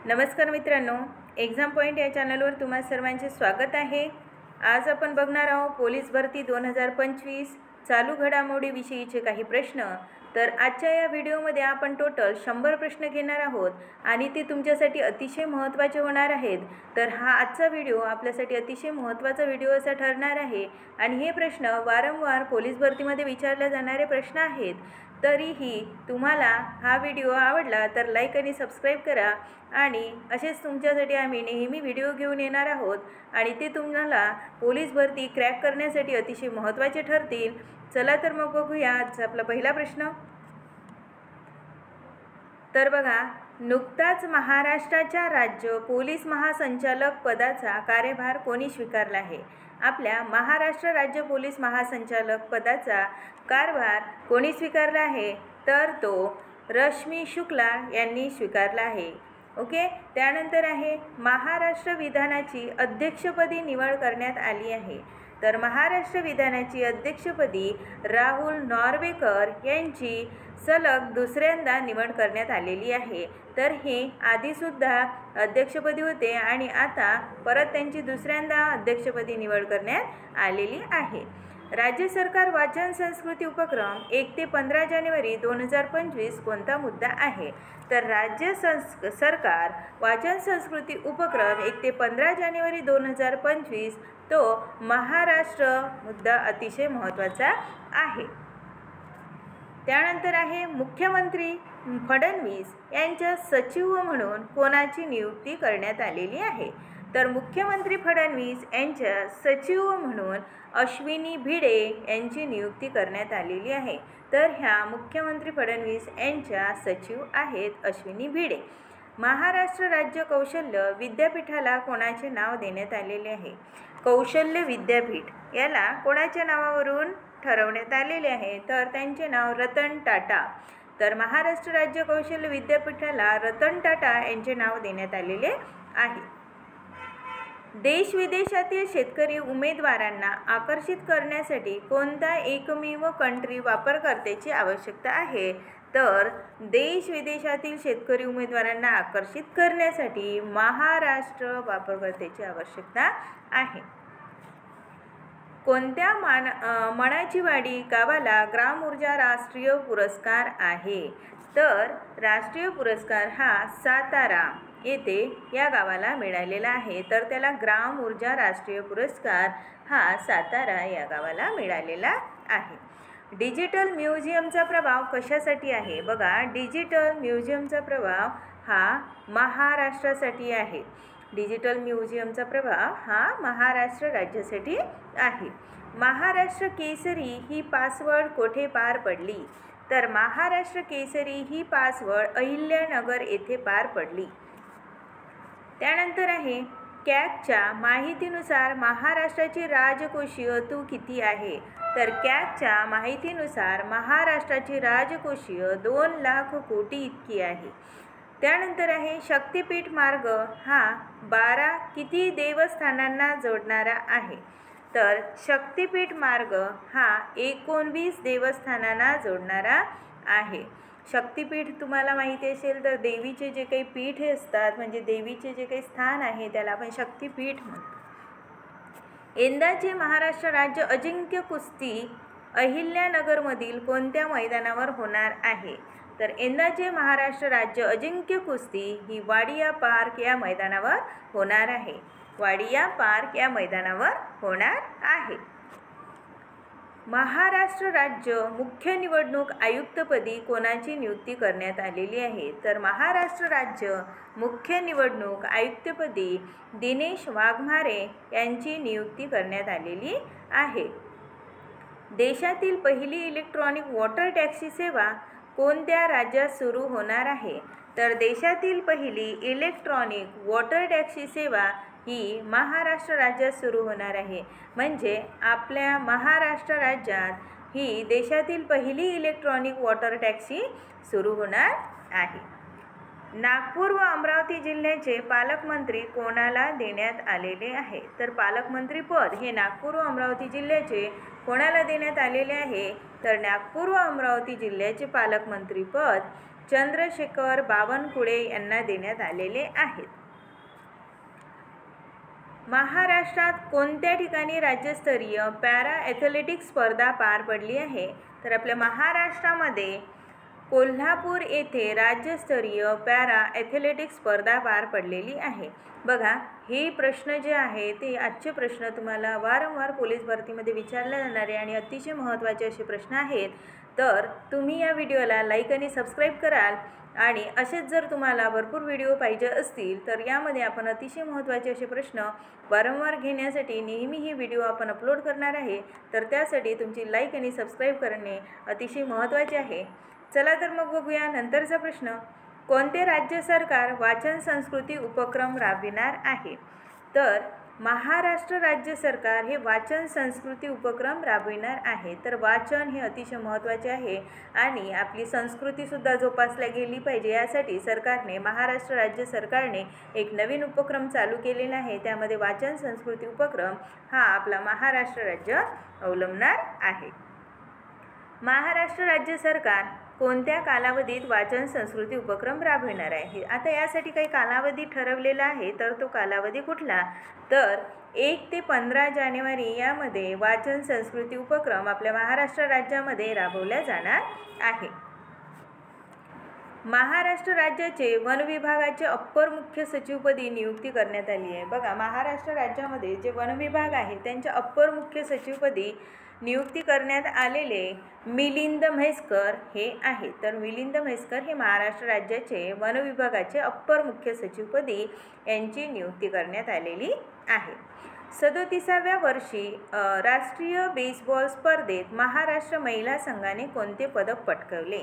नमस्कार मित्रांनो, exam point या चॅनलवर तुम्हा सर्वांचे स्वागत आहे। आज आपण बघणार आहोत पोलीस भरती 2025 चालू घडामोडीविषयीचे काही प्रश्न। तर आजच्या या व्हिडिओमध्ये आपण टोटल 100 प्रश्न घेणार आहोत आणि ते तुमच्यासाठी अतिशय महत्त्वाचे होणार आहेत। तर हा आजचा व्हिडिओ आपल्यासाठी अतिशय महत्त्वाचा व्हिडिओ असा ठरणार आहे आणि हे प्रश्न वारंवार पोलीस भरतीमध्ये विचारले जाणारे प्रश्न आहेत। तरीही तुम्हाला हा व्हिडिओ आवडला तर लाईक आणि सबस्क्राईब करा आणि असेच तुमच्यासाठी आम्ही नेहमी व्हिडिओ घेऊन येणार आहोत आणि ते तुम्हाला पोलीस भरती क्रॅक करण्यासाठी अतिशय महत्त्वाचे ठरतील। चला तर मग बघूया आज आपला पहिला प्रश्न। तर बघा, नुकताच महाराष्ट्राच्या राज्य पोलीस महासंचालक पदाचा कार्यभार कोणी स्वीकारला आहे? आपल्या महाराष्ट्र राज्य पोलीस महासंचालक पदाचा कारभार कोणी स्वीकारला आहे? तर तो रश्मी शुक्ला यांनी स्वीकारला आहे। ओके, त्यानंतर आहे महाराष्ट्र विधानाची अध्यक्षपदी निवड करण्यात आली आहे। तर महाराष्ट्र विधानाची अध्यक्षपदी राहुल नॉर्वेकर यांची सलग दुसऱ्यांदा निवड करण्यात आलेली आहे। तर हे आधीसुद्धा अध्यक्षपदी होते आणि आता परत त्यांची दुसऱ्यांदा अध्यक्षपदी निवड करण्यात आलेली आहे। राज्य सरकार वाचन संस्कृती उपक्रम 1 ते 15 जानेवारी 2025 कोणता मुद्दा आहे? तर राज्य सरकार वाचन संस्कृती उपक्रम 1 ते 15 जानेवारी 2025 तो महाराष्ट्र मुद्दा अतिशय महत्त्वाचा आहे। त्यानंतर आहे मुख्यमंत्री फडणवीस यांच्या सचिव म्हणून कोणाची नियुक्ती करण्यात आलेली आहे? तर मुख्यमंत्री फडणवीस यांच्या सचिव म्हणून अश्विनी भिडे यांची नियुक्ती करण्यात आलेली आहे। तर ह्या मुख्यमंत्री फडणवीस यांच्या सचिव आहेत अश्विनी भिडे। महाराष्ट्र राज्य कौशल्य विद्यापीठाला कोणाचे नाव देण्यात आलेले आहे? कौशल्य विद्यापीठ याला कोणाच्या नावावरून ठरवण्यात आलेले आहे? तर त्यांचे नाव रतन टाटा। तर महाराष्ट्र राज्य कौशल्य विद्यापीठाला रतन टाटा यांचे नाव देण्यात आलेले आहे। देश विदेशातील शेतकरी उमेदवारांना आकर्षित करण्यासाठी कोणता एकमेव कंट्री वापरकर्त्याची आवश्यकता आहे? तर देश विदेशातील शेतकरी उमेदवारांना आकर्षित करण्यासाठी महाराष्ट्र वापरकर्त्याची आवश्यकता आहे। कोणत्या मणाची वाडी गावाला ग्राम ऊर्जा राष्ट्रीय पुरस्कार आहे? तर राष्ट्रीय पुरस्कार हा सातारा येथे या गावाला मिळालेला आहे। तर त्याला ग्राम ऊर्जा राष्ट्रीय पुरस्कार हा सातारा या गावाला मिळालेला आहे। डिजिटल म्युझियमचा प्रभाव कशासाठी आहे? बघा, डिजिटल म्युझियमचा प्रभाव हा महाराष्ट्रासाठी आहे। डिजिटल म्युझियमचा प्रभाव हा महाराष्ट्र राज्यासाठी आहे। महाराष्ट्र केसरी ही पासवड कोठे पार पडली? तर महाराष्ट्र केसरी ही पासवड अहिल्यानगर येथे पार पडली। त्यानंतर आहे कॅगच्या माहितीनुसार महाराष्ट्राची राजकोषीय तूट किती आहे? तर कॅगच्या माहितीनुसार महाराष्ट्राची राजकोषीय 2 लाख कोटी इतकी आहे। त्यानंतर आहे शक्तिपीठ मार्ग हा 12 किती देवस्थानांना जोडणारा आहे? तर शक्तिपीठ मार्ग हा 19 देवस्थानांना जोडणारा आहे। शक्तिपीठ तुम्हाला माहिती असेल तर देवीचे जे काही पीठ असतात म्हणजे देवीचे जे काही स्थान आहे त्याला आपण शक्तिपीठ म्हणतो। यंदाचे महाराष्ट्र राज्य अजिंक्य कुस्ती अहिल्यानगरमधील कोणत्या मैदानावर होणार आहे? तर यंदाचे महाराष्ट्र राज्य अजिंक्य कुस्ती ही वाडिया पार्क या मैदानावर होणार आहे। वाडिया पार्क या मैदानावर होणार आहे। महाराष्ट्र राज्य मुख्य निवडणूक आयुक्तपदी कोणाची नियुक्ती करण्यात आलेली आहे? तर महाराष्ट्र राज्य मुख्य निवडणूक आयुक्तपदी दिनेश वाघमारे यांची नियुक्ती करण्यात आलेली आहे। देशातील पहिली इलेक्ट्रॉनिक वॉटर टॅक्सी सेवा कोणत्या राज्यात सुरू होणार आहे? तर देशातील पहिली इलेक्ट्रॉनिक वॉटर टॅक्सी सेवा ही महाराष्ट्र राज्यात सुरू होणार आहे। म्हणजे आपल्या महाराष्ट्र राज्यात ही देशातील पहिली इलेक्ट्रॉनिक वॉटर टॅक्सी सुरू होणार आहे। नागपूर व अमरावती जिल्ह्याचे पालकमंत्री कोणाला देण्यात आलेले आहे? तर पालकमंत्री पद हे नागपूर व अमरावती जिल्ह्याचे कोणाला देण्यात आलेले आहे? तर नागपूर व अमरावती जिल्ह्याचे पालकमंत्री पद चंद्रशेखर बावनकुळे यांना देण्यात आलेले आहेत. महाराष्ट्रात कोणत्या ठिकाणी राज्यस्तरीय पॅरा ॲथलेटिक्स स्पर्धा पार पडली आहे? तर आपल्या महाराष्ट्रामध्ये कोल्हापूर येथे राज्यस्तरीय पॅरा ॲथलेटिक्स स्पर्धा पार पडलेली आहे. बघा, हे प्रश्न जे आहे ते आजचे प्रश्न तुम्हाला वारंवार पोलीस भरतीमध्ये विचारले जाणारे आणि अतिशय महत्त्वाचे असे प्रश्न आहेत. तर तुम्ही या व्हिडिओला लाईक आणि सबस्क्राईब कराल आणि असेच जर तुम्हाला भरपूर व्हिडिओ पाहिजे असतील तर यामध्ये आपण अतिशय महत्त्वाचे असे प्रश्न वारंवार घेण्यासाठी नेहमी ही व्हिडिओ आपण अपलोड करणार आहे. तर त्यासाठी तुमची लाईक आणि सबस्क्राईब करणे अतिशय महत्त्वाचे आहे. चला तर मग बघूया नंतरचा प्रश्न. कोणते राज्य सरकार वाचन संस्कृती उपक्रम राबविणार आहे? तर महाराष्ट्र राज्य सरकार हे वाचन संस्कृती उपक्रम राबविणार आहे. तर वाचन हे अतिशय महत्त्वाचे आहे आणि आपली संस्कृतीसुद्धा जोपासल्या गेली पाहिजे यासाठी सरकारने महाराष्ट्र राज्य सरकारने एक नवीन उपक्रम चालू केलेला आहे. त्यामध्ये वाचन संस्कृती उपक्रम हा आपला महाराष्ट्र राज्य अवलंबणार आहे. महाराष्ट्र राज्य सरकार कोणत्या कालावधीत वाचन संस्कृती उपक्रम राबविणार आहे? आता यासाठी काही कालावधी ठरवलेला आहे. तर तो कालावधी कुठला? तर 1 ते 15 जानेवारी यामध्ये वाचन संस्कृती उपक्रम आपल्या महाराष्ट्र राज्यामध्ये राबवला जाणार आहे. महाराष्ट्र राज्याचे वन विभागाचे अप्पर मुख्य सचिवपदी नियुक्ती करण्यात आली आहे. बघा, महाराष्ट्र राज्यामध्ये जे वन विभाग आहे त्यांच्या अप्पर मुख्य सचिवपदी नियुक्ती करण्यात आलेले मिलिंद म्हैसकर हे आहे. तर मिलिंद म्हैसकर हे महाराष्ट्र राज्याचे वन विभागाचे अप्पर मुख्य सचिवपदी यांची नियुक्ती करण्यात आलेली आहे. 37व्या वर्षी राष्ट्रीय बेसबॉल स्पर्धेत महाराष्ट्र महिला संघाने कोणते पदक पटकावले?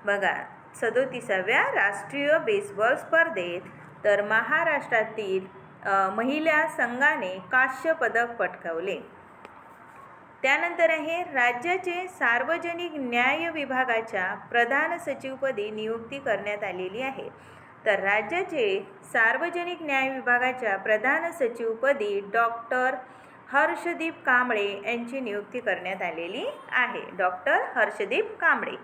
बघा, 37व्या राष्ट्रीय बेसबॉल स्पर्धेत तर महाराष्ट्रातील महिला संघाने कांस्य पदक पटकावले. त्यानंतर आहे राज्याचे सार्वजनिक न्याय विभागाच्या प्रधान सचिवपदी नियुक्ती करण्यात आलेली आहे. तर राज्याचे सार्वजनिक न्याय विभागाच्या प्रधान सचिवपदी डॉक्टर हर्षदीप कांबळे यांची नियुक्ती करण्यात आलेली आहे. डॉक्टर हर्षदीप कांबळे.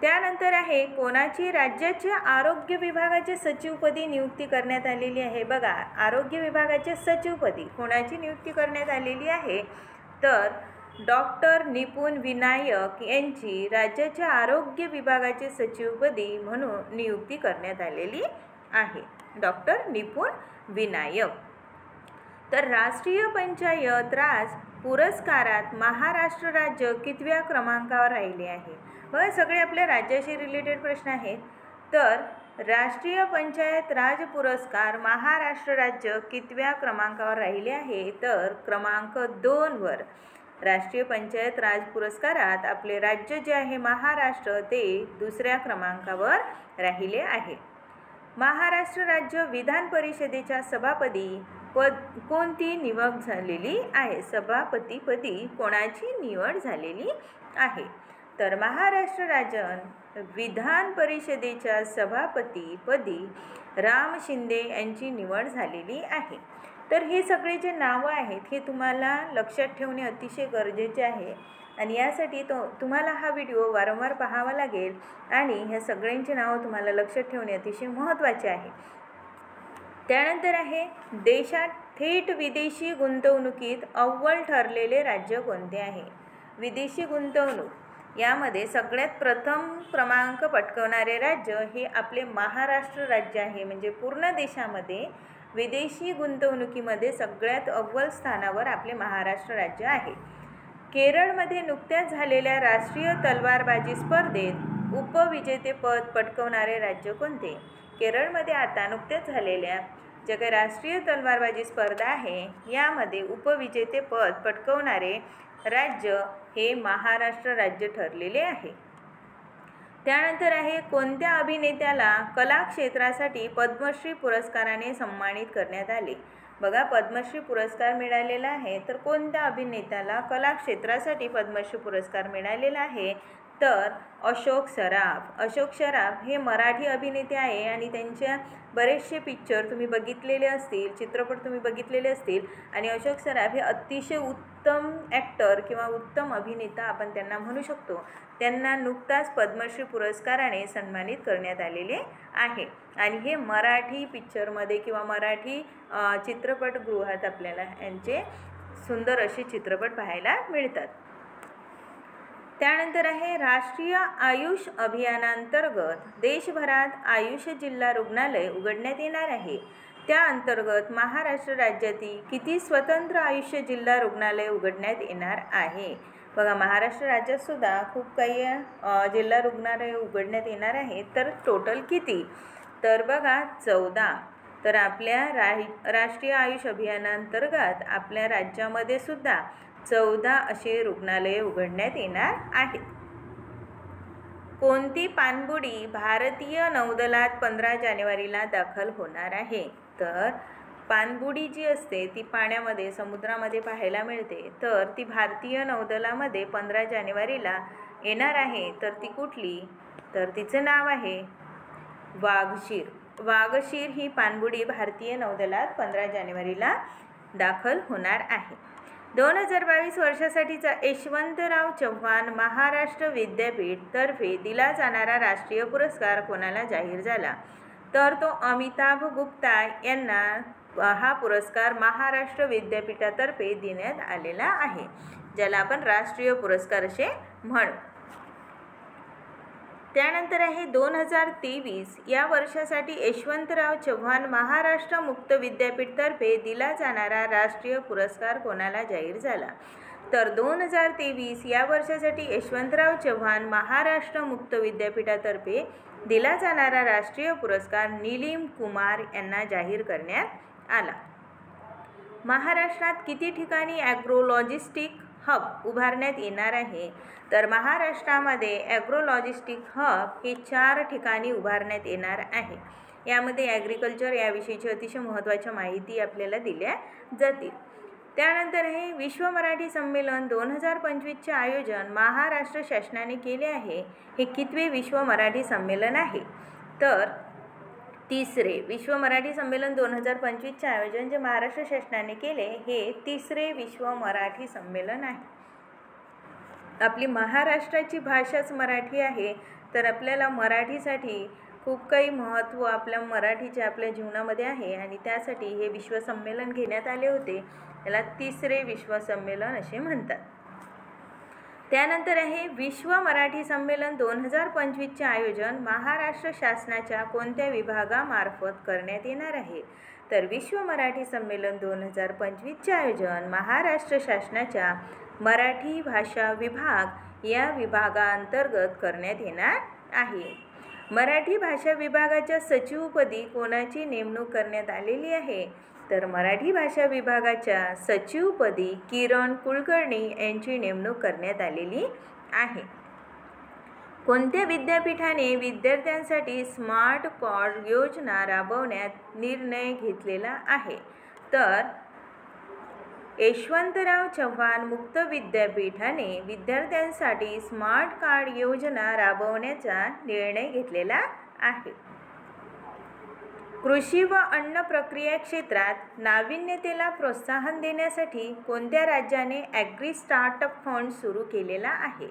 त्यानंतर आहे कोणाची राज्याच्या आरोग्य विभागाचे सचिवपदी नियुक्ती करण्यात आलेली आहे? बघा, आरोग्य विभागाचे सचिवपदी कोणाची नियुक्ती करण्यात आलेली आहे? तर डॉक्टर निपुण विनायक यांची राज्याच्या आरोग्य विभागाचे सचिवपदी म्हणून नियुक्ती करण्यात आलेली आहे. डॉक्टर निपुण विनायक. तर राष्ट्रीय पंचायत राज पुरस्कारात महाराष्ट्र राज्य कितव्या क्रमांकावर राहिले आहे? बघा, सगळे आपल्या राज्याशी रिलेटेड प्रश्न आहेत. तर राष्ट्रीय पंचायत राज पुरस्कार महाराष्ट्र राज्य कितव्या क्रमांकावर राहिले आहे? तर क्रमांक 2 वर. राष्ट्रीय पंचायत राज पुरस्कारात आपले राज्य जे आहे महाराष्ट्र ते 2ऱ्या क्रमांकावर राहिले आहे. महाराष्ट्र राज्य विधान परिषदेच्या सभापती कोणती निवड झालेली आहे? सभापतीपदी कोणाची निवड झालेली आहे? तर महाराष्ट्र राज्य विधान परिषदेच्या सभापतीपदी राम शिंदे यांची निवड झालेली आहे. तर हे सगळे जे नावं आहेत हे तुम्हाला लक्षात ठेवणे अतिशय गरजेचे आहे आणि यासाठी तुम्हाला हा व्हिडिओ वारंवार पाहावा लागेल आणि ह्या सगळ्यांची नावं तुम्हाला लक्षात ठेवणे अतिशय महत्त्वाचे आहे. त्यानंतर आहे देशात थेट विदेशी गुंतवणुकीत अव्वल ठरलेले राज्य कोणते आहे? विदेशी गुंतवणूक यामध्ये सगळ्यात प्रथम क्रमांक पटकवणारे राज्य हे आपले महाराष्ट्र राज्य आहे. म्हणजे पूर्ण देशामध्ये विदेशी गुंतवणुकीमध्ये सगळ्यात अव्वल स्थानावर आपले महाराष्ट्र राज्य आहे. केरळमध्ये नुकत्याच झालेल्या राष्ट्रीय तलवारबाजी स्पर्धेत उपविजेतेपद पटकवणारे राज्य कोणते? केरळमध्ये आता नुकत्याच झालेल्या ज्या काही राष्ट्रीय तलवारबाजी स्पर्धा आहे यामध्ये उपविजेतेपद पटकवणारे राज्य हे महाराष्ट्र राज्य ठरलेले आहे. त्यानंतर आहे कोणत्या अभिनेत्याला कला क्षेत्रासाठी पद्मश्री पुरस्काराने सन्मानित करण्यात आले? बघा, पद्मश्री पुरस्कार मिळालेला आहे. तर कोणत्या अभिनेत्याला कला क्षेत्रासाठी पद्मश्री पुरस्कार मिळालेला आहे? तर अशोक सराफ. अशोक सराफ हे मराठी अभिनेते आहे आणि त्यांच्या बरेचसे पिक्चर तुम्ही बघितलेले असतील, चित्रपट तुम्ही बघितलेले असतील. आणि अशोक सराफ हे अतिशय उत्तम ॲक्टर किंवा उत्तम अभिनेता आपण त्यांना म्हणू शकतो. त्यांना नुकताच पद्मश्री पुरस्काराने सन्मानित करण्यात आलेले आहे आणि हे मराठी पिक्चरमध्ये किंवा मराठी चित्रपटगृहात आपल्याला यांचे सुंदर असे चित्रपट पाहायला मिळतात. त्यानंतर आहे राष्ट्रीय आयुष अभियानांतर्गत देशभरात आयुष जिल्हा रुग्णालय उघडण्यात येणार आहे. त्या अंतर्गत महाराष्ट्र राज्यातील किती स्वतंत्र आयुष जिल्हा रुग्णालय उघडण्यात येणार आहे? बघा, महाराष्ट्र राज्यात सुद्धा खूप काही जिल्हा रुग्णालय उघडण्यात येणार आहे. तर टोटल किती? तर बघा 14. तर आपल्या राष्ट्रीय आयुष अभियानांतर्गत आपल्या राज्यामध्ये सुद्धा 14 असे रुग्णालये उघडण्यात येणार आहेत. कोणती पाणबुडी भारतीय नौदलात 15 जानेवारीला दाखल होणार आहे? तर पाणबुडी जी असते ती पाण्यामध्ये समुद्रामध्ये पाहायला मिळते. तर ती भारतीय नौदलामध्ये 15 जानेवारीला येणार आहे. तर ती कुठली? तर तिचं नाव आहे वाघशीर. वाघशीर ही पाणबुडी भारतीय नौदलात 15 जानेवारीला दाखल होणार आहे. 2022 वर्षासाठीचा यशवंतराव चव्हाण महाराष्ट्र विद्यापीठ तर्फे दिला जाणारा राष्ट्रीय पुरस्कार कोणाला जाहीर झाला? तर तो अमिताभ गुप्ता यांना हा पुरस्कार महाराष्ट्र विद्यापीठातर्फे देण्यात आलेला आहे, ज्याला आपण राष्ट्रीय पुरस्कार असे म्हणू. त्यानंतर आहे 2023 या वर्षासाठी यशवंतराव चव्हाण महाराष्ट्र मुक्त विद्यापीठतर्फे दिला जाणारा राष्ट्रीय पुरस्कार कोणाला जाहीर झाला? तर 2023 या वर्षासाठी यशवंतराव चव्हाण महाराष्ट्र मुक्त विद्यापीठातर्फे दिला जाणारा राष्ट्रीय पुरस्कार नीलिम कुमार यांना जाहीर करण्यात आला. महाराष्ट्रात किती ठिकाणी ॲग्रो लॉजिस्टिक हब उभारण्यात येणार आहे? तर महाराष्ट्रामध्ये ॲग्रो लॉजिस्टिक हब हे 4 ठिकाणी उभारण्यात येणार आहे. यामध्ये ॲग्रिकल्चर याविषयीची अतिशय महत्त्वाच्या माहिती आपल्याला दिल्या जातील. त्यानंतर हे विश्व मराठी संमेलन 2025चे आयोजन महाराष्ट्र शासनाने केले आहे. हे कितवे विश्व मराठी संमेलन आहे? तर 3रे विश्व मराठी संमेलन 2025चे आयोजन जे महाराष्ट्र शासनाने केले हे 3रे विश्व मराठी संमेलन आहे. आपली महाराष्ट्राची भाषाच मराठी आहे. तर आपल्याला मराठीसाठी खूप काही महत्त्व आपल्या मराठीचे आपल्या जीवनामध्ये आहे आणि त्यासाठी हे विश्व संमेलन घेण्यात आले होते. याला 3रे विश्व संमेलन असे म्हणतात. त्यानंतर आहे विश्व मराठी संमेलन 2025चे आयोजन महाराष्ट्र शासनाच्या कोणत्या विभागामार्फत करण्यात येणार आहे? तर विश्व मराठी संमेलन 2025चे आयोजन महाराष्ट्र शासनाच्या मराठी भाषा विभाग या विभागांतर्गत करण्यात येणार आहे. मराठी भाषा विभागाच्या सचिवपदी कोणाची नेमणूक करण्यात आलेली आहे? तर मराठी भाषा विभागाच्या सचिवपदी किरण कुलकर्णी यांची नेमणूक करण्यात आलेली आहे. कोणत्या विद्यापीठाने विद्यार्थ्यांसाठी स्मार्ट कार्ड योजना राबवण्यात निर्णय घेतलेला आहे? तर यशवंतराव चव्हाण मुक्त विद्यापीठाने विद्यार्थ्यांसाठी स्मार्ट कार्ड योजना राबवण्याचा निर्णय घेतलेला आहे. कृषी व अन्न प्रक्रिया क्षेत्रात नाविन्यतेला प्रोत्साहन देण्यासाठी कोणत्या राज्याने ॲग्री स्टार्टअप फंड सुरू केलेला आहे?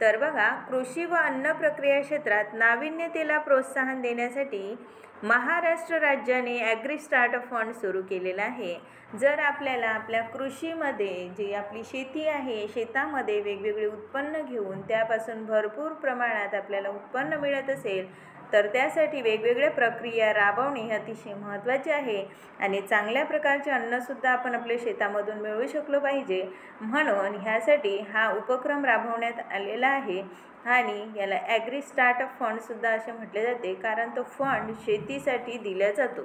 तर बघा, कृषी व अन्न प्रक्रिया क्षेत्रात नाविन्यतेला प्रोत्साहन देण्यासाठी महाराष्ट्र राज्याने ॲग्री स्टार्टअप फंड सुरू केलेला आहे. जर आपल्याला आपल्या कृषीमध्ये जी आपली शेती आहे, शेतामध्ये वेगवेगळे उत्पन्न घेऊन त्यापासून भरपूर प्रमाणात आपल्याला उत्पन्न मिळत असेल तर त्यासाठी वेगवेगळ्या प्रक्रिया राबवणे हे अतिशय महत्त्वाचे आहे आणि चांगल्या प्रकारचे अन्नसुद्धा आपण आपल्या शेतामधून मिळवू शकलो पाहिजे. म्हणून ह्यासाठी हा उपक्रम राबवण्यात आलेला आहे आणि याला ॲग्री स्टार्टअप फंडसुद्धा असे म्हटले जाते कारण तो फंड शेतीसाठी दिला जातो.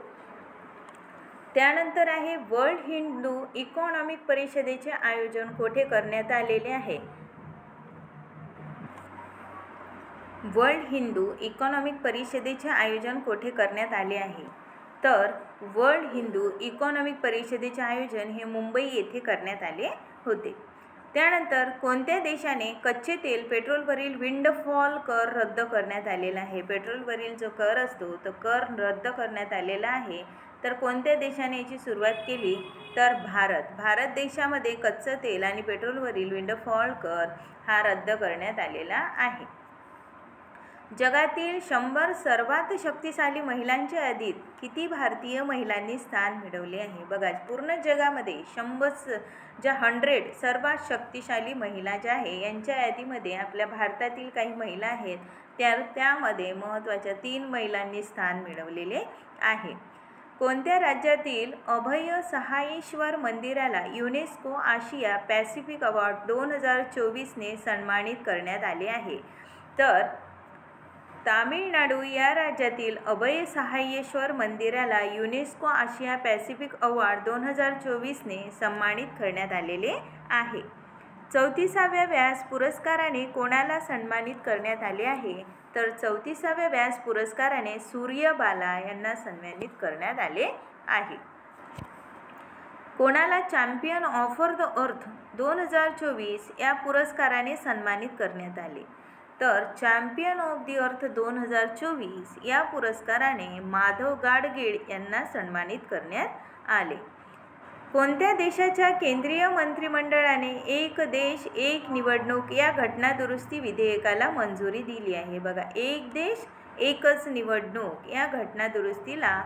त्यानंतर आहे वर्ल्ड हिंदू इकॉनॉमिक परिषदेचे आयोजन कोठे करण्यात आलेले आहे? वर्ल्ड हिंदू इकॉनॉमिक परिषदेचे आयोजन कोठे करण्यात आले आहे? तर वर्ल्ड हिंदू इकॉनॉमिक परिषदेचे आयोजन हे मुंबई येथे करण्यात आले होते. त्यानंतर कोणत्या देशाने कच्चे तेल पेट्रोलवरील विंडफॉल कर रद्द करण्यात आलेला आहे? पेट्रोलवरील जो कर असतो तो कर रद्द करण्यात आलेला आहे. तर कोणत्या देशाने याची सुरुवात केली? तर भारत देशामध्ये कच्चं तेल आणि पेट्रोलवरील विंडफॉल कर हा रद्द करण्यात आलेला आहे. जगातील 100 सर्वात शक्तिशाली महिलांच्या यादीत किती भारतीय महिलांनी स्थान मिळवले आहे? बघा, पूर्ण जगामध्ये 100 सर्वात शक्तिशाली महिला ज्या आहे यांच्या यादीमध्ये आपल्या भारतातील काही महिला आहेत. त्यामध्ये महत्त्वाच्या 3 महिलांनी स्थान मिळवलेले आहे. कोणत्या राज्यातील अभय सहायेश्वर मंदिराला युनेस्को आशिया पॅसिफिक अवॉर्ड 2024ने सन्मानित करण्यात आले आहे? तर तामिळनाडू या राज्यातील अभय सहायेश्वर मंदिराला युनेस्को आशिया पॅसिफिक अवॉर्ड 2024ने सन्मानित करण्यात आलेले आहे. 34व्या व्यास पुरस्काराने कोणाला सन्मानित करण्यात आले आहे? तर 34व्या व्यास पुरस्काराने सूर्यबाला यांना सन्मानित करण्यात आले आहे. कोणाला चॅम्पियन ऑफ द अर्थ 2024 या पुरस्काराने सन्मानित करण्यात आले? तर चॅम्पियन ऑफ द अर्थ 2024 या पुरस्काराने माधव गाडगीळ यांना सन्मानित करण्यात आले. कोणत्या देशाच्या केंद्रीय मंत्रिमंडळाने एक देश एक निवडणूक या घटनादुरुस्ती विधेयकाला मंजुरी दिली आहे? बघा, एक देश एकच निवडणूक या घटनादुरुस्तीला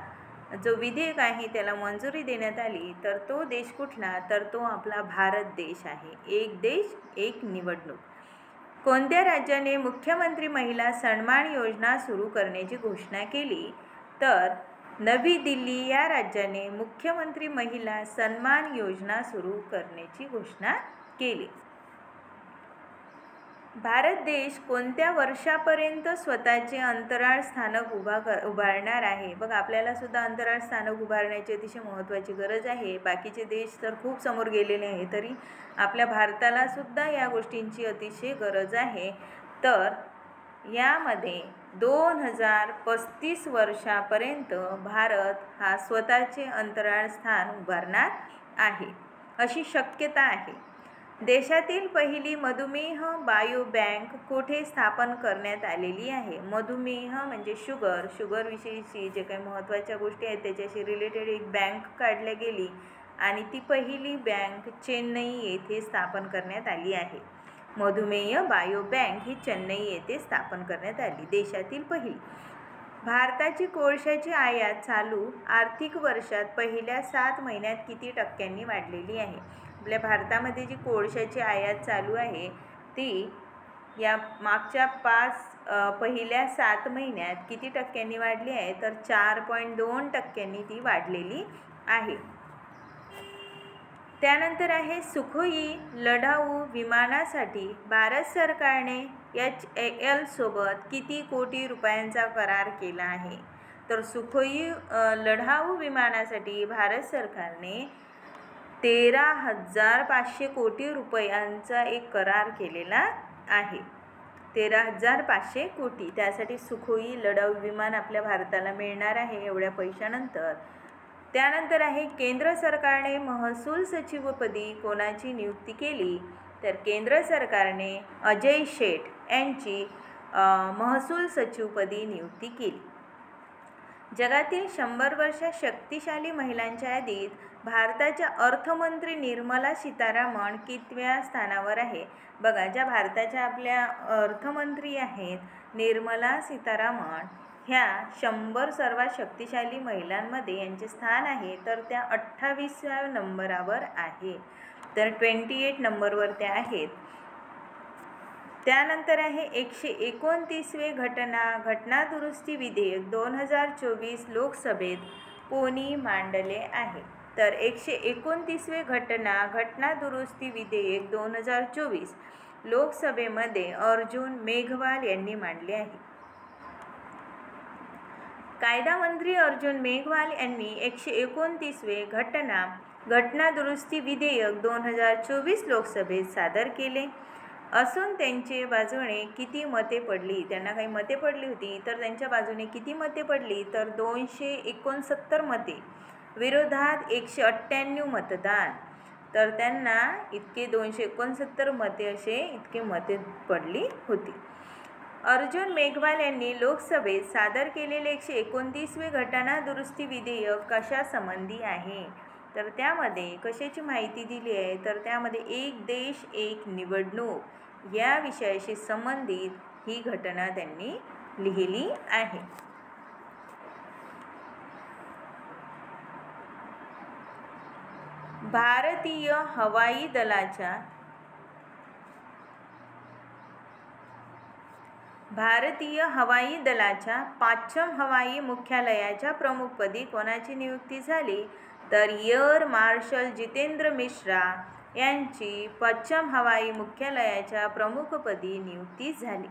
जो विधेयक आहे त्याला मंजुरी देण्यात आली. तर तो देश कुठला? तर तो आपला भारत देश आहे. एक देश एक निवडणूक. कोणत्या राज्याने मुख्यमंत्री महिला सन्मान योजना सुरू करण्याची घोषणा केली? तर नवी दिल्ली या राज्याने मुख्यमंत्री महिला सन्मान योजना सुरू करण्याची घोषणा केली. भारत देश कोणत्या वर्षापर्यंत स्वतःचे अंतराळ स्थानक उभारणार आहे? बघा, आपल्याला सुद्धा अंतराळ स्थानक उभारण्याची अतिशय महत्त्वाची गरज आहे. बाकीचे देश तर खूप समोर गेलेले आहे, तरी आपल्या भारताला सुद्धा या गोष्टींची अतिशय गरज आहे. तर यामध्ये 2035 वर्षापर्यंत भारत हा स्वतःचे अंतराळ स्थान उभारणार आहे अशी शक्यता आहे. देशातील पहिली मधुमेह बायो बँक कुठे स्थापन करण्यात आलेली आहे? मधुमेह म्हणजे शुगरविषयीची जे काही महत्त्वाच्या गोष्टी आहेत त्याच्याशी रिलेटेड एक बँक काढली गेली आणि ती पहिली बँक चेन्नई येथे स्थापन करण्यात आली आहे. मधुमेह बायो बँक ही चेन्नई येथे स्थापन करण्यात आली, देशातील पहिली. भारताची कोळशाची आयात चालू आर्थिक वर्षात पहिल्या 7 महिन्यात किती टक्क्यांनी वाढलेली आहे? आपल्या भारतामध्ये जी कोळशाची आयात चालू आहे ती या मागच्या पहिल्या 7 महिन्यात किती टक्क्यांनी वाढली आहे? तर 4.2 टक्क्यांनी ती वाढलेली आहे. त्यानंतर आहे सुखोई लढाऊ विमानासाठी भारत सरकारने HAL सोबत किती कोटी रुपयांचा करार केला आहे? तर सुखोई लढाऊ विमानासाठी भारत सरकारने 13,500 कोटी रुपयांचा एक करार केलेला आहे. 13,500 कोटी. त्यासाठी सुखोई लढाऊ विमान आपल्या भारताला मिळणार आहे एवढ्या पैशानंतर. त्यानंतर आहे केंद्र सरकारने महसूल सचिवपदी कोणाची नियुक्ती केली? तर केंद्र सरकारने अजय शेठ यांची महसूल सचिवपदी नियुक्ती केली. जगातील 100 वर्षात शक्तिशाली महिलांच्या यादीत भारताच्या अर्थमंत्री निर्मला सीतारामन कितव्या स्थानावर आहे? बघा, ज्या भारताच्या आपल्या अर्थमंत्री आहेत निर्मला सीतारामन ह्या 100 सर्वात शक्तिशाली महिलांमध्ये यांचे स्थान आहे तर त्या 28व्या नंबरावर आहे. तर 28 नंबरवर त्या आहेत. त्यानंतर आहे 129वे घटनादुरुस्ती विधेयक 2024 लोकसभेत कोणी मांडले आहे? तर 129वे घटनादुरुस्ती विधेयक 2024 लोकसभेमध्ये अर्जुन मेघवाल यांनी मांडले आहे. कायदा मंत्री अर्जुन मेघवाल यांनी 129वे घटनादुरुस्ती विधेयक 2024 लोकसभेत सादर केले असून त्यांच्या बाजूने किती मते पडली? त्यांना काही मते पडली होती तर त्यांच्या बाजूने किती मते पडली? तर 269 मते, विरोधात 198 मतदान. तर त्यांना इतके 269 मते इतके मते पडली होती. अर्जुन मेघवाल यांनी लोकसभेत सादर केलेले 129वे घटना दुरुस्ती विधेयक कशासंबंधी आहे? तर त्यामध्ये कशाची माहिती दिली आहे? तर त्यामध्ये एक देश एक निवडणूक या विषयाशी संबंधित ही घटना त्यांनी लिहिली आहे. भारतीय हवाई दलाच्या पाचम हवाई मुख्यालयाच्या प्रमुखपदी कोणाची नियुक्ती झाली? तर एअर मार्शल जितेंद्र मिश्रा यांची पश्चिम हवाई मुख्यालयाच्या प्रमुखपदी नियुक्ती झाली.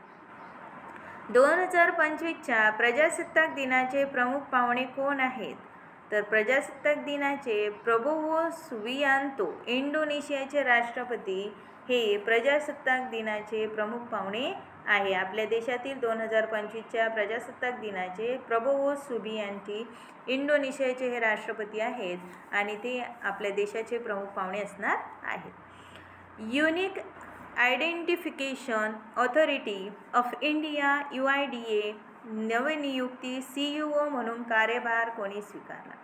2025च्या प्रजासत्ताक दिनाचे प्रमुख पाहुणे कोण आहेत? तर प्रजासत्ताक दिनाचे प्रबोवो सुबियांतो इंडोनेशियाचे राष्ट्रपती हे प्रजासत्ताक दिनाचे प्रमुख पाहुणे आहे. आपल्या देशातील 2025च्या प्रजासत्ताक दिनाचे प्रबोवो सुबियांतो इंडोनेशियाचे हे राष्ट्रपती आहेत आणि ते आपल्या देशाचे प्रमुख पाहुणे असणार आहेत. Unique identification authority of India UIDA नवनियुक्ती CEO म्हणून कार्यभार कोणी स्वीकारला?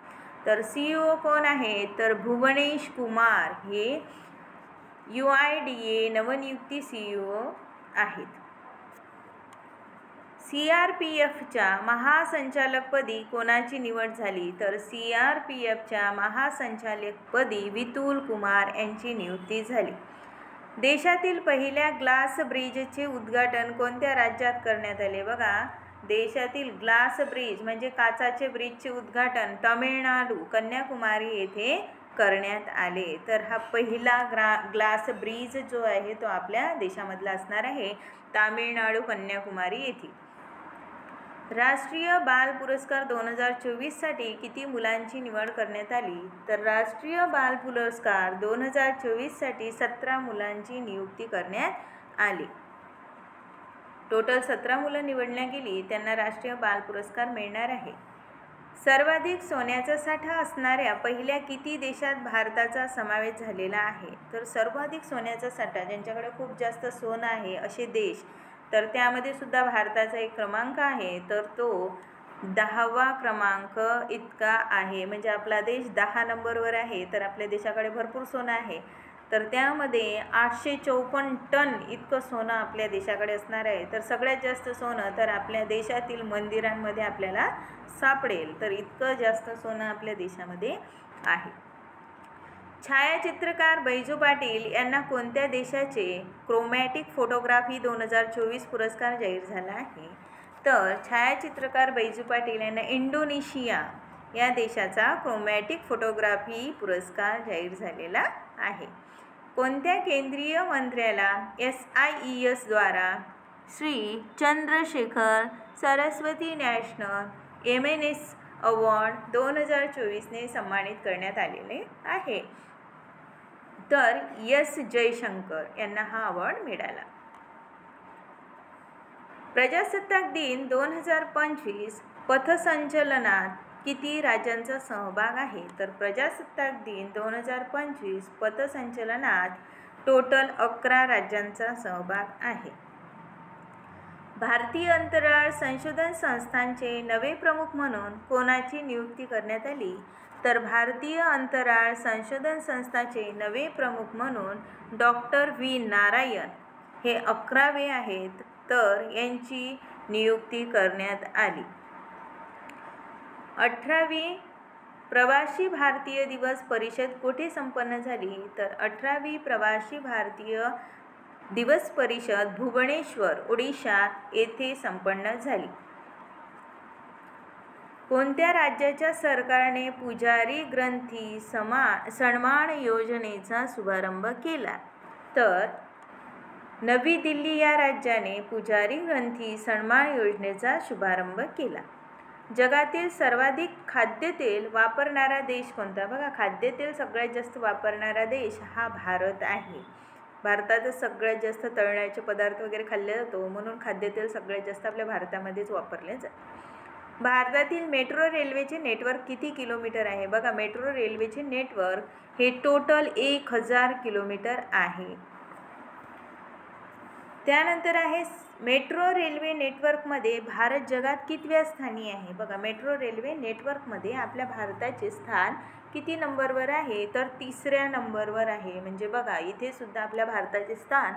तर CEO कोण आहे? तर भुवनेश कुमार हे UIDA नवनियुक्ती CEO आहेत. CRPFच्या महासंचालकपदी कोणाची निवड झाली? तर CRPFच्या महासंचालकपदी विपुल कुमार यांची नियुक्ती झाली. देशातील पहिल्या ग्लास ब्रिजचे उद्घाटन कोणत्या राज्यात करण्यात आले? बघा, देशातील ग्लास ब्रिज म्हणजे काचाचे ब्रिजचे उद्घाटन तामिळनाडू कन्याकुमारी येथे करण्यात आले. तर हा पहिला ग्लास ब्रिज जो आहे तो आपल्या देशामधला असणार आहे तामिळनाडू कन्याकुमारी येथे. राष्ट्रीय बाल पुरस्कार 2024साठी किती मुलांची निवड करण्यात आली? तर राष्ट्रीय बाल पुरस्कार 2024साठी 17 मुलांची नियुक्ती करण्यात आली. टोटल 17 मुलं निवडण्यात गेली, त्यांना राष्ट्रीय बाल पुरस्कार मिळणार आहे. सर्वाधिक सोन्याचा साठा असणाऱ्या पहिल्या किती देशात भारताचा समावेश झालेला आहे? तर सर्वाधिक सोन्याचा साठा ज्यांच्याकडे खूप जास्त सोनं आहे असे देश, तर त्यामध्ये सुद्धा भारताचा एक क्रमांक आहे, तर तो 10वा क्रमांक इतका आहे. म्हणजे आपला देश 10 नंबरवर आहे. तर आपल्या देशाकडे भरपूर सोनं आहे. तर त्यामध्ये 854 टन इतकं सोनं आपल्या देशाकडे असणार आहे. तर सगळ्यात जास्त सोनं तर आपल्या देशातील मंदिरांमध्ये आपल्याला सापडेल. तर इतकं जास्त सोनं आपल्या देशामध्ये आहे. छायाचित्रकार बैजू पाटील यांना कोणत्या देशाचे क्रोमॅटिक फोटोग्राफी 2024 पुरस्कार जाहीर झाला आहे? तर छायाचित्रकार बैजू पाटील यांना इंडोनेशिया या देशाचा क्रोमॅटिक फोटोग्राफी पुरस्कार जाहीर झालेला आहे. कोणत्या केंद्रीय मंत्र्याला SIES द्वारा Shri Chandrashekhar Saraswati national MNS award 2024ने सन्मानित करण्यात आलेले आहे? तर S जयशंकर यांना हा अवॉर्ड मिळाला. प्रजासत्ताक दिन 2025 पथसंचलनात किती राज्यांचा सहभाग आहे? तर प्रजासत्ताक दिन 2025 पथसंचलनात टोटल 11 राज्यांचा सहभाग आहे. भारतीय अंतराळ संशोधन संस्थांचे नवे प्रमुख म्हणून कोणाची नियुक्ती करण्यात आली? तर भारतीय अंतराळ संशोधन संस्थाचे नवे प्रमुख म्हणून डॉक्टर V नारायण हे 11वे आहेत. तर यांची नियुक्ती करण्यात आली. 18वी प्रवासी भारतीय दिवस परिषद कुठे संपन्न झाली? तर 18वी प्रवासी भारतीय दिवस परिषद भुवनेश्वर ओडिशा येथे संपन्न झाली. कोणत्या राज्याच्या सरकारने पुजारी ग्रंथी सन्मान योजनेचा शुभारंभ केला? तर नवी दिल्ली या राज्याने पुजारी ग्रंथी सन्मान योजनेचा शुभारंभ केला. जगातील सर्वाधिक खाद्यतेल वापरणारा देश कोणता? बघा, खाद्यतेल सगळ्यात जास्त वापरणारा देश हा भारत आहे. भारतातच सगळ्यात जास्त तळण्याचे पदार्थ वगैरे खाल्ले जातो, म्हणून खाद्यतेल सगळ्यात जास्त आपल्या भारतामध्येच वापरले जाते. भारतातील मेट्रो रेल्वेचे नेटवर्क किती किलोमीटर आहे? बघा, मेट्रो रेल्वेचे नेटवर्क हे टोटल 1000 किलोमीटर आहे. त्यानंतर आहे मेट्रो रेल्वे नेटवर्कमध्ये भारत जगात कितव्या स्थानी आहे? बघा, मेट्रो रेल्वे नेटवर्कमध्ये आपल्या भारताचे स्थान किती नंबरवर आहे? तर 3ऱ्या नंबरवर आहे. म्हणजे बघा, इथे सुद्धा आपल्या भारताचे स्थान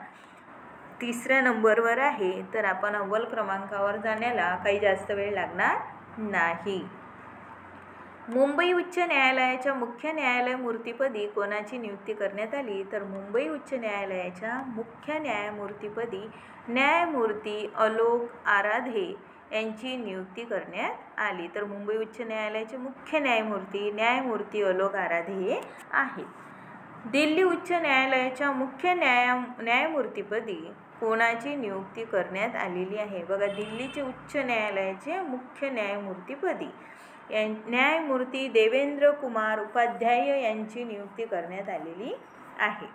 3ऱ्या नंबरवर आहे. तर आपण अव्वल क्रमांकावर जाण्याला काही जास्त वेळ लागणार नाही. मुंबई उच्च न्यायालयाच्या मुख्य न्यायमूर्तीपदी कोणाची नियुक्ती करण्यात आली? तर मुंबई उच्च न्यायालयाच्या मुख्य न्यायमूर्तीपदी न्यायमूर्ती अलोक आराधे यांची नियुक्ती करण्यात आली. तर मुंबई उच्च न्यायालयाचे मुख्य न्यायमूर्ती अलोक आराधे हे आहेत. दिल्ली उच्च न्यायालयाच्या मुख्य न्यायमूर्तीपदी कोणाची नियुक्ती करण्यात आलेली आहे? बघा, दिल्लीचे उच्च न्यायालयाचे मुख्य न्यायमूर्तीपदी न्यायमूर्ती देवेंद्र कुमार उपाध्याय यांची नियुक्ती करण्यात आलेली आहे.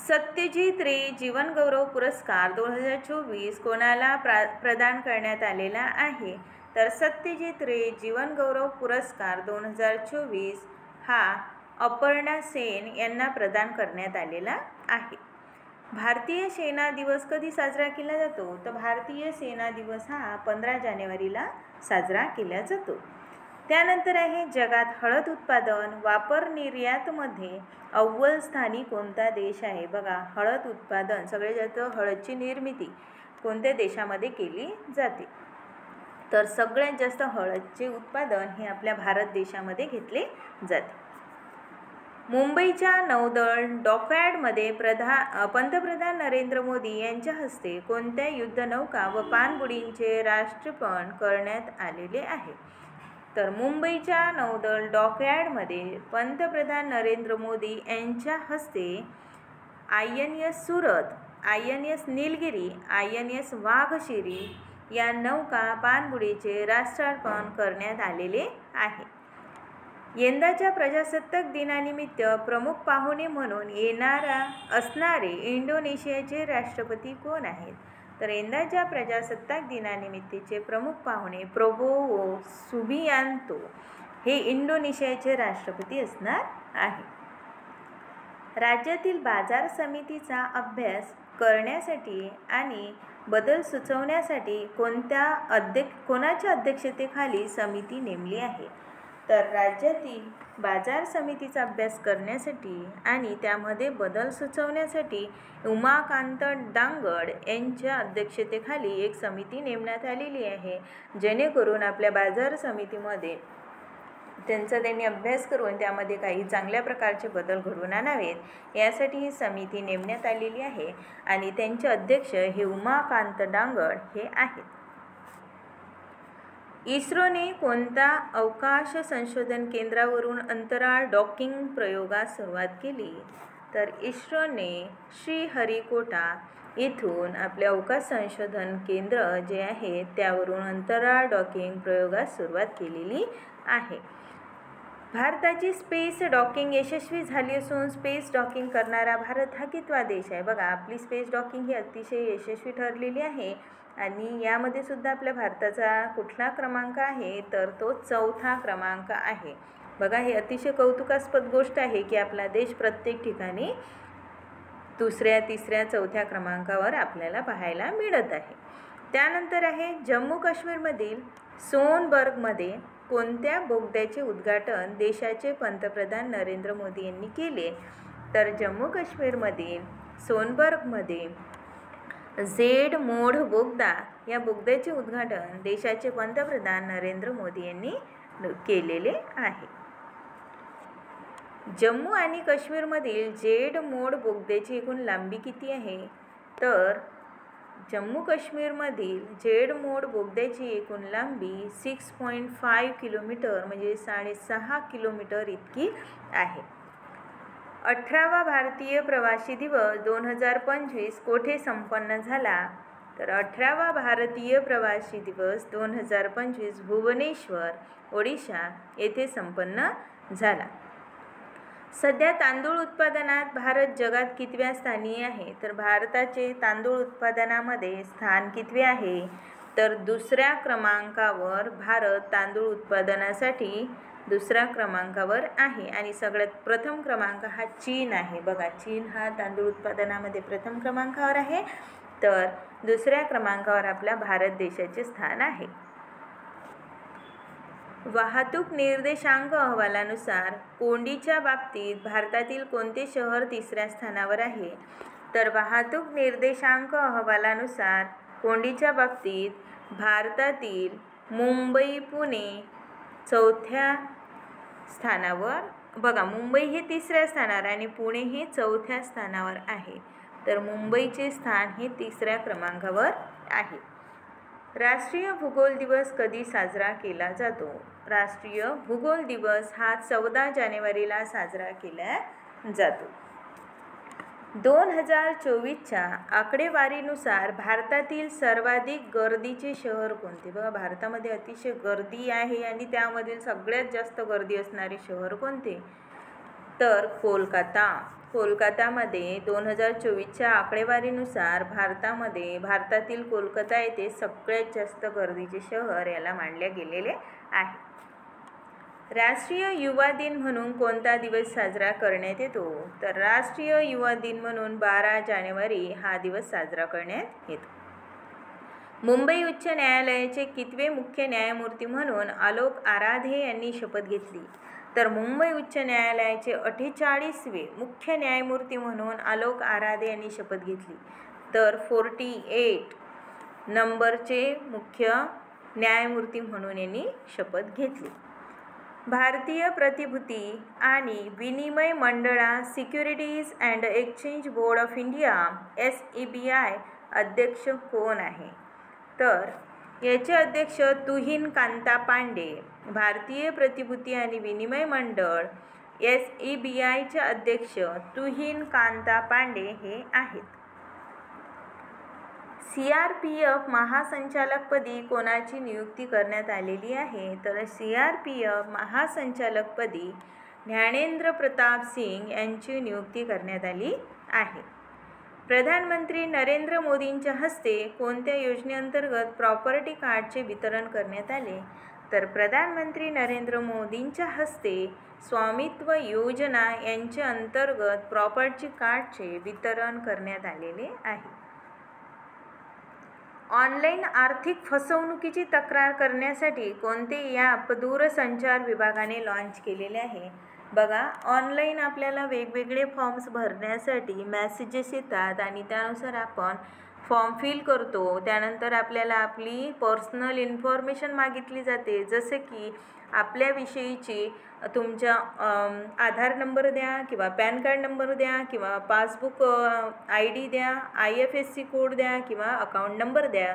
सत्यजित रे जीवनगौरव पुरस्कार 2024 कोणाला प्रदान करण्यात आलेला आहे? तर सत्यजित रे जीवनगौरव पुरस्कार 2024 हा अपर्णा सेन यांना प्रदान करण्यात आलेला आहे. भारतीय सेना दिवस कधी साजरा केला जातो? तर भारतीय सेना दिवस हा 15 जानेवारीला साजरा केला जातो. त्यानंतर आहे जगात हळद उत्पादन वापर निर्यातमध्ये अव्वल स्थानी कोणता देश आहे? बघा, हळद उत्पादन सगळ्यात जास्त हळदची निर्मिती कोणत्या देशामध्ये केली जाते? तर सगळ्यात जास्त हळदचे उत्पादन हे आपल्या भारत देशामध्ये घेतले जाते. मुंबईच्या नौदल डॉकयार्डमध्ये पंतप्रधान नरेंद्र मोदी यांच्या हस्ते कोणत्या युद्धनौका व पाणबुडींचे राष्ट्रार्पण करण्यात आलेले आहे? तर मुंबईच्या नौदल डॉकयार्डमध्ये पंतप्रधान नरेंद्र मोदी यांच्या हस्ते INS Surat, INS Nilgiri, INS वाघशिरी या नौका पाणबुडीचे राष्ट्रार्पण करण्यात आलेले आहे. यंदाच्या प्रजासत्ताक दिनानिमित्त प्रमुख पाहुणे म्हणून असणारे इंडोनेशियाचे राष्ट्रपती कोण आहेत? तर यंदाच्या प्रजासत्ताक दिनानिमित्तचे प्रमुख पाहुणे प्रबोवो सुबियांतो हे इंडोनेशियाचे राष्ट्रपती असणार आहे. राज्यातील बाजार समितीचा अभ्यास करण्यासाठी आणि बदल सुचवण्यासाठी कोणाच्या अध्यक्षतेखाली समिती नेमली आहे? तर राज्यातील बाजार समितीचा अभ्यास करण्यासाठी आणि त्यामध्ये बदल सुचवण्यासाठी उमाकांत दांगड यांच्या अध्यक्षतेखाली एक समिती नेमण्यात आलेली आहे. जेणेकरून आपल्या बाजार समितीमध्ये त्यांनी अभ्यास करून त्यामध्ये काही चांगल्या प्रकारचे बदल घडवून आणावेत यासाठी ही समिती नेमण्यात आलेली आहे आणि त्यांचे अध्यक्ष हे उमाकांत दांगड हे आहेत. इस्रोने कोणत्या अवकाश संशोधन केंद्रावरून अंतराळ डॉकिंग प्रयोगास सुरुवात केली? तर इस्रोने श्रीहरिकोटा येथून आपले अवकाश संशोधन केंद्र जे आहे त्यावरून अंतराळ डॉकिंग प्रयोगास सुरुवात केलेली आहे. भारताची स्पेस डॉकिंग यशस्वी झाली असून स्पेस डॉकिंग करणारा भारत हा कितवा देश आहे? बघा, आपली स्पेस डॉकिंग ही अतिशय यशस्वी ठरलेली आहे आणि यामध्ये सुद्धा आपल्या भारताचा कुठला क्रमांक आहे? तर तो 4था क्रमांक आहे. बघा, हे अतिशय कौतुकास्पद गोष्ट आहे की आपला देश प्रत्येक ठिकाणी 2ऱ्या, 3ऱ्या, 4थ्या क्रमांकावर आपल्याला पाहायला मिळत आहे. त्यानंतर आहे जम्मू काश्मीरमधील सोनबर्गमध्ये कोणत्या बोगद्याचे उद्घाटन देशाचे पंतप्रधान नरेंद्र मोदी यांनी केले? तर जम्मू काश्मीरमधील सोनबर्गमध्ये झेड मोड बोगदा या बोगद्याचे उद्घाटन देशाचे पंतप्रधान नरेंद्र मोदी यांनी केलेले आहे. जम्मू आणि काश्मीरमधील झेड मोड बोगद्याची एकूण लांबी किती आहे? तर जम्मू काश्मीरमधील झेड मोड बोगद्याची एकूण लांबी 6.5 किलोमीटर म्हणजे 6.5 किलोमीटर इतकी आहे. 18वा भारतीय प्रवासी दिवस 2025 कोठे संपन्न झाला? तर 18वा भारतीय प्रवासी दिवस 2025 भुवनेश्वर, ओडिशा येथे संपन्न झाला. सध्या तांदूळ उत्पादनात भारत जगात कितव्या स्थानी आहे? तर भारताचे तांदूळ उत्पादनामध्ये स्थान कितवे आहे? तर दुसऱ्या क्रमांकावर भारत तांदूळ उत्पादनासाठी दुसऱ्या क्रमांकावर आहे आणि सगळ्यात प्रथम क्रमांक हा चीन आहे. बघा, चीन हा तांदूळ उत्पादनामध्ये प्रथम क्रमांकावर आहे, तर दुसऱ्या क्रमांकावर आपल्या भारत देशाचे स्थान आहे. वाहतूक निर्देशांक अहवालानुसार कोंडीच्या बाबतीत भारतातील कोणते शहर तिसऱ्या स्थानावर आहे? तर वाहतूक निर्देशांक अहवालानुसार कोंडीच्या बाबतीत भारतातील मुंबई पुणे चौथ्या स्थानावर, बघा मुंबई हे तिसऱ्या स्थानावर आणि पुणे हे चौथ्या स्थानावर आहे, तर मुंबईचे स्थान हे तिसऱ्या क्रमांकावर आहे. राष्ट्रीय भूगोल दिवस कधी साजरा केला जातो? राष्ट्रीय भूगोल दिवस हा 14 जानेवारीला साजरा केला जातो. 2024च्या आकडेवारीनुसार भारतातील सर्वाधिक गर्दीचे शहर कोणते? बघा, भारतामध्ये अतिशय गर्दी आहे आणि त्यामधील सगळ्यात जास्त गर्दी असणारे शहर कोणते? तर कोलकाता. कोलकातामध्ये 2024च्या आकडेवारीनुसार भारतातील कोलकाता येथे सगळ्यात जास्त गर्दीचे शहर याला मानले गेलेले आहे. राष्ट्रीय युवा दिन म्हणून कोणता दिवस साजरा करण्यात येतो? तर राष्ट्रीय युवा दिन म्हणून 12 जानेवारी हा दिवस साजरा करण्यात येतो. मुंबई उच्च न्यायालयाचे कितवे मुख्य न्यायमूर्ती म्हणून आलोक आराधे यांनी शपथ घेतली? तर मुंबई उच्च न्यायालयाचे 48वे मुख्य न्यायमूर्ती म्हणून आलोक आराधे यांनी शपथ घेतली. तर 48 नंबरचे मुख्य न्यायमूर्ती म्हणून यांनी शपथ घेतली. भारतीय प्रतिभूती आणि विनिमय मंडळा securities and exchange board of India SEBI अध्यक्ष कोण आहे? तर याचे अध्यक्ष तुहिन कांता पांडे. भारतीय प्रतिभूती आणि विनिमय मंडळ SEBIचे अध्यक्ष तुहिन कांता पांडे हे आहेत. CRPF महासंचालकपदी कोणाची नियुक्ती करण्यात आलेली आहे? तर CRPF महासंचालकपदी ज्ञानेंद्र प्रताप सिंग यांची नियुक्ती करण्यात आली आहे. प्रधानमंत्री नरेंद्र मोदींच्या हस्ते कोणत्या योजनेअंतर्गत प्रॉपर्टी कार्डचे वितरण करण्यात आले? तर प्रधानमंत्री नरेंद्र मोदींच्या हस्ते स्वामित्व योजना यांच्या अंतर्गत प्रॉपर्टी कार्डचे वितरण करण्यात आलेले आहे. ऑनलाईन आर्थिक फसवणुकीची तक्रार करण्यासाठी कोणते ॲप दूरसंचार विभागाने लॉन्च केलेले आहे? बघा, ऑनलाईन आपल्याला वेगवेगळे फॉर्म्स भरण्यासाठी मेसेजेस येतात आणि त्यानुसार आपण फॉर्म फिल करतो. त्यानंतर आपल्याला आपली पर्सनल इन्फॉर्मेशन मागितली जाते, जसे की आपल्याविषयीची तुमच्या आधार नंबर द्या किंवा पॅन कार्ड नंबर द्या किंवा पासबुक ID द्या, IFSC कोड द्या किंवा अकाउंट नंबर द्या,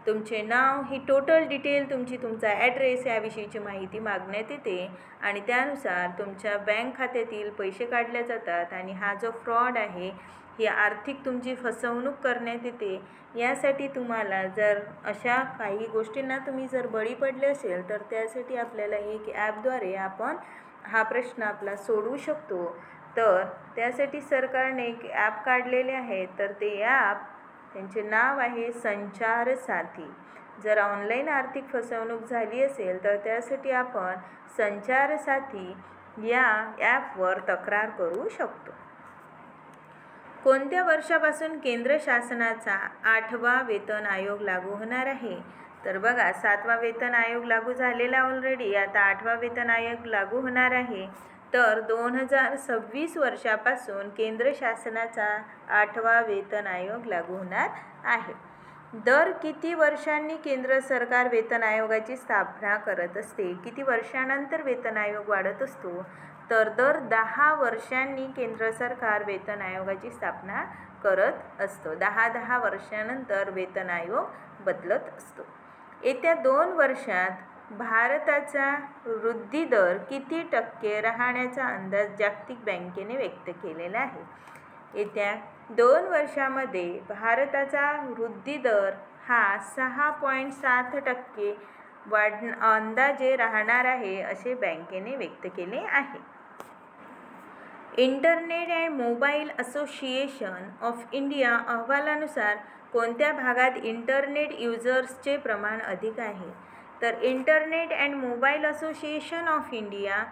तुमचे नाव, ही टोटल डिटेल तुमचा ॲड्रेस याविषयीची माहिती मागण्यात येते आणि त्यानुसार तुमच्या बँक खात्यातील पैसे काढले जातात आणि हा जो फ्रॉड आहे, ही आर्थिक तुमची फसवणूक करण्यात येते. यासाठी तुम्हाला जर अशा काही गोष्टींना तुम्ही जर बळी पडले असेल तर त्यासाठी आपल्याला एक ॲपद्वारे आपण हा प्रश्न आपला सोडवू शकतो. तर त्यासाठी सरकारने एक ॲप काढलेले आहे, तर ते ॲप त्यांचे नाव आहे संचार साथी. जर ऑनलाईन आर्थिक फसवणूक झाली असेल तर त्यासाठी आपण संचार साथी या ॲपवर तक्रार करू शकतो. कोणत्या वर्षापासून केंद्र शासनाचा 8वा वेतन आयोग लागू होणार आहे? तर बघा, 7वा वेतन आयोग लागू झालेला ऑलरेडी, आता 8वा वेतन आयोग लागू होणार आहे. तर 2026 वर्षापासून केंद्र शासनाचा 8वा वेतन आयोग लागू होणार आहे. दर किती वर्षांनी केंद्र सरकार वेतन आयोगाची स्थापना करत असते? किती वर्षानंतर वेतन आयोग वाढत असतो? तर दर 10 वर्षांनी केंद्र सरकार वेतन आयोगाची स्थापना करत असतो. 10 वर्षानंतर वेतन आयोग बदलत असतो. येत्या 2 वर्षात भारताचा वृद्धी दर किती टक्के राहण्याचा अंदाज जागतिक बँकेने व्यक्त केलेला आहे? येत्या 2 वर्षामध्ये भारताचा वृद्धी दर हा 6.7% अंदाजे राहणार आहे, असे बँकेने व्यक्त केले आहे. Internet and mobile association of India अहवालानुसार कोणत्या भागात इंटरनेट युजर्सचे प्रमाण अधिक आहे? तर internet and mobile association of India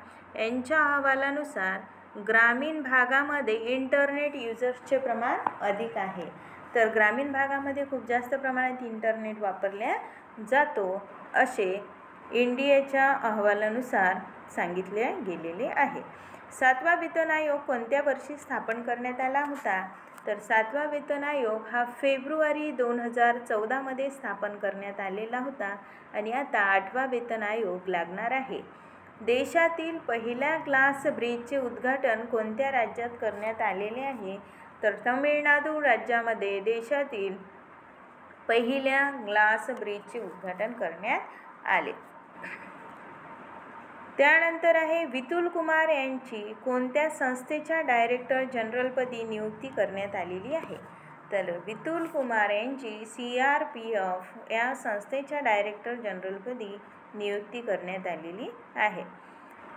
यांच्या अहवालानुसार ग्रामीण भागामध्ये इंटरनेट युजर्सचे प्रमाण अधिक आहे. तर ग्रामीण भागामध्ये खूप जास्त प्रमाणात इंटरनेट वापरल्या जातो असे इंडियाच्या अहवालानुसार सांगितले गेलेले आहे. 7वा वेतन आयोग कोणत्या वर्षी स्थापन करण्यात आला होता? तर 7वा वेतन आयोग हा फेब्रुवारी 2014 मध्ये स्थापन करण्यात आलेला होता आणि आता 8वा वेतन आयोग लागणार आहे. देशातील पहिल्या ग्लास ब्रिजचे उद्घाटन कोणत्या राज्यात करण्यात आलेले आहे? तर तमिळनाडू राज्यामध्ये देशातील पहिल्या ग्लास ब्रिजचे उद्घाटन करण्यात आले. त्यानंतर आहे विपुल कुमार यांची कोणत्या संस्थेच्या डायरेक्टर जनरलपदी नियुक्ती करण्यात आलेली आहे? तर विपुल कुमार यांची CRPF या संस्थेच्या डायरेक्टर जनरलपदी नियुक्ती करण्यात आलेली आहे.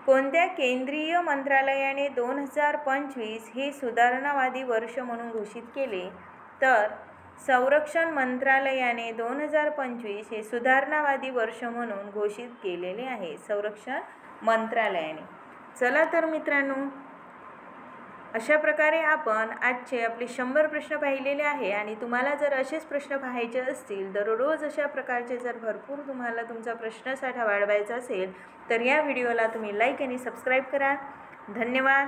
कोणत्या केंद्रीय मंत्रालयाने 2025 हे सुधारणावादी वर्ष म्हणून घोषित केले? तर संरक्षण मंत्रालयाने 2025 हे सुधारणावादी वर्ष म्हणून घोषित केलेले आहे. संरक्षण मंत्रालयाने. चला तर मित्रांनो, अशा प्रकारे आपण आजचे आपले 100 प्रश्न पाहिलेले आहे आणि तुम्हाला जर असेच प्रश्न पाहायचे असतील, दररोज अशा प्रकारचे जर भरपूर तुम्हाला तुमचा प्रश्नसाठा वाढवायचा असेल तर या व्हिडिओला तुम्ही लाईक आणि सबस्क्राईब करा. धन्यवाद.